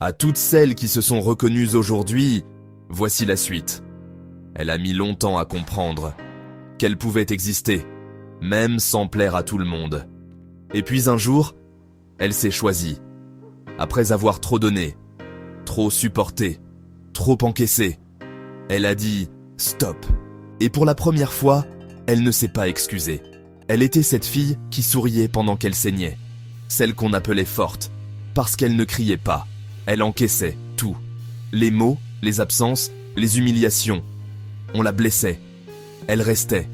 À toutes celles qui se sont reconnues aujourd'hui, voici la suite. Elle a mis longtemps à comprendre qu'elle pouvait exister, même sans plaire à tout le monde. Et puis un jour, elle s'est choisie. Après avoir trop donné, trop supporté, trop encaissé, elle a dit « stop ». Et pour la première fois, elle ne s'est pas excusée. Elle était cette fille qui souriait pendant qu'elle saignait. Celle qu'on appelait forte, parce qu'elle ne criait pas. Elle encaissait tout. Les mots, les absences, les humiliations. On la blessait. Elle restait.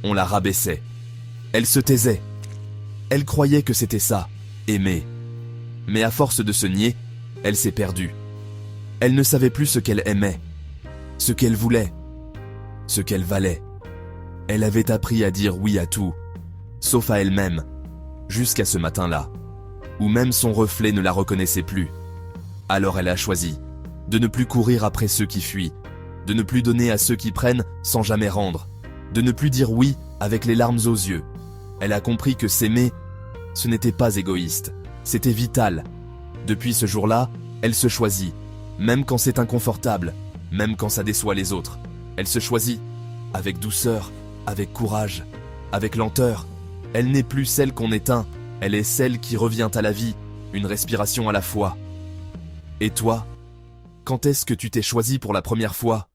On la rabaissait. Elle se taisait. Elle croyait que c'était ça, aimer. Mais à force de se nier, elle s'est perdue. Elle ne savait plus ce qu'elle aimait, ce qu'elle voulait, ce qu'elle valait. Elle avait appris à dire oui à tout, sauf à elle-même, jusqu'à ce matin-là, où même son reflet ne la reconnaissait plus. Alors elle a choisi de ne plus courir après ceux qui fuient, de ne plus donner à ceux qui prennent sans jamais rendre, de ne plus dire oui avec les larmes aux yeux. Elle a compris que s'aimer, ce n'était pas égoïste, c'était vital. Depuis ce jour-là, elle se choisit, même quand c'est inconfortable, même quand ça déçoit les autres. Elle se choisit, avec douceur, avec courage, avec lenteur. Elle n'est plus celle qu'on éteint, elle est celle qui revient à la vie, une respiration à la fois. Et toi, quand est-ce que tu t'es choisi pour la première fois ?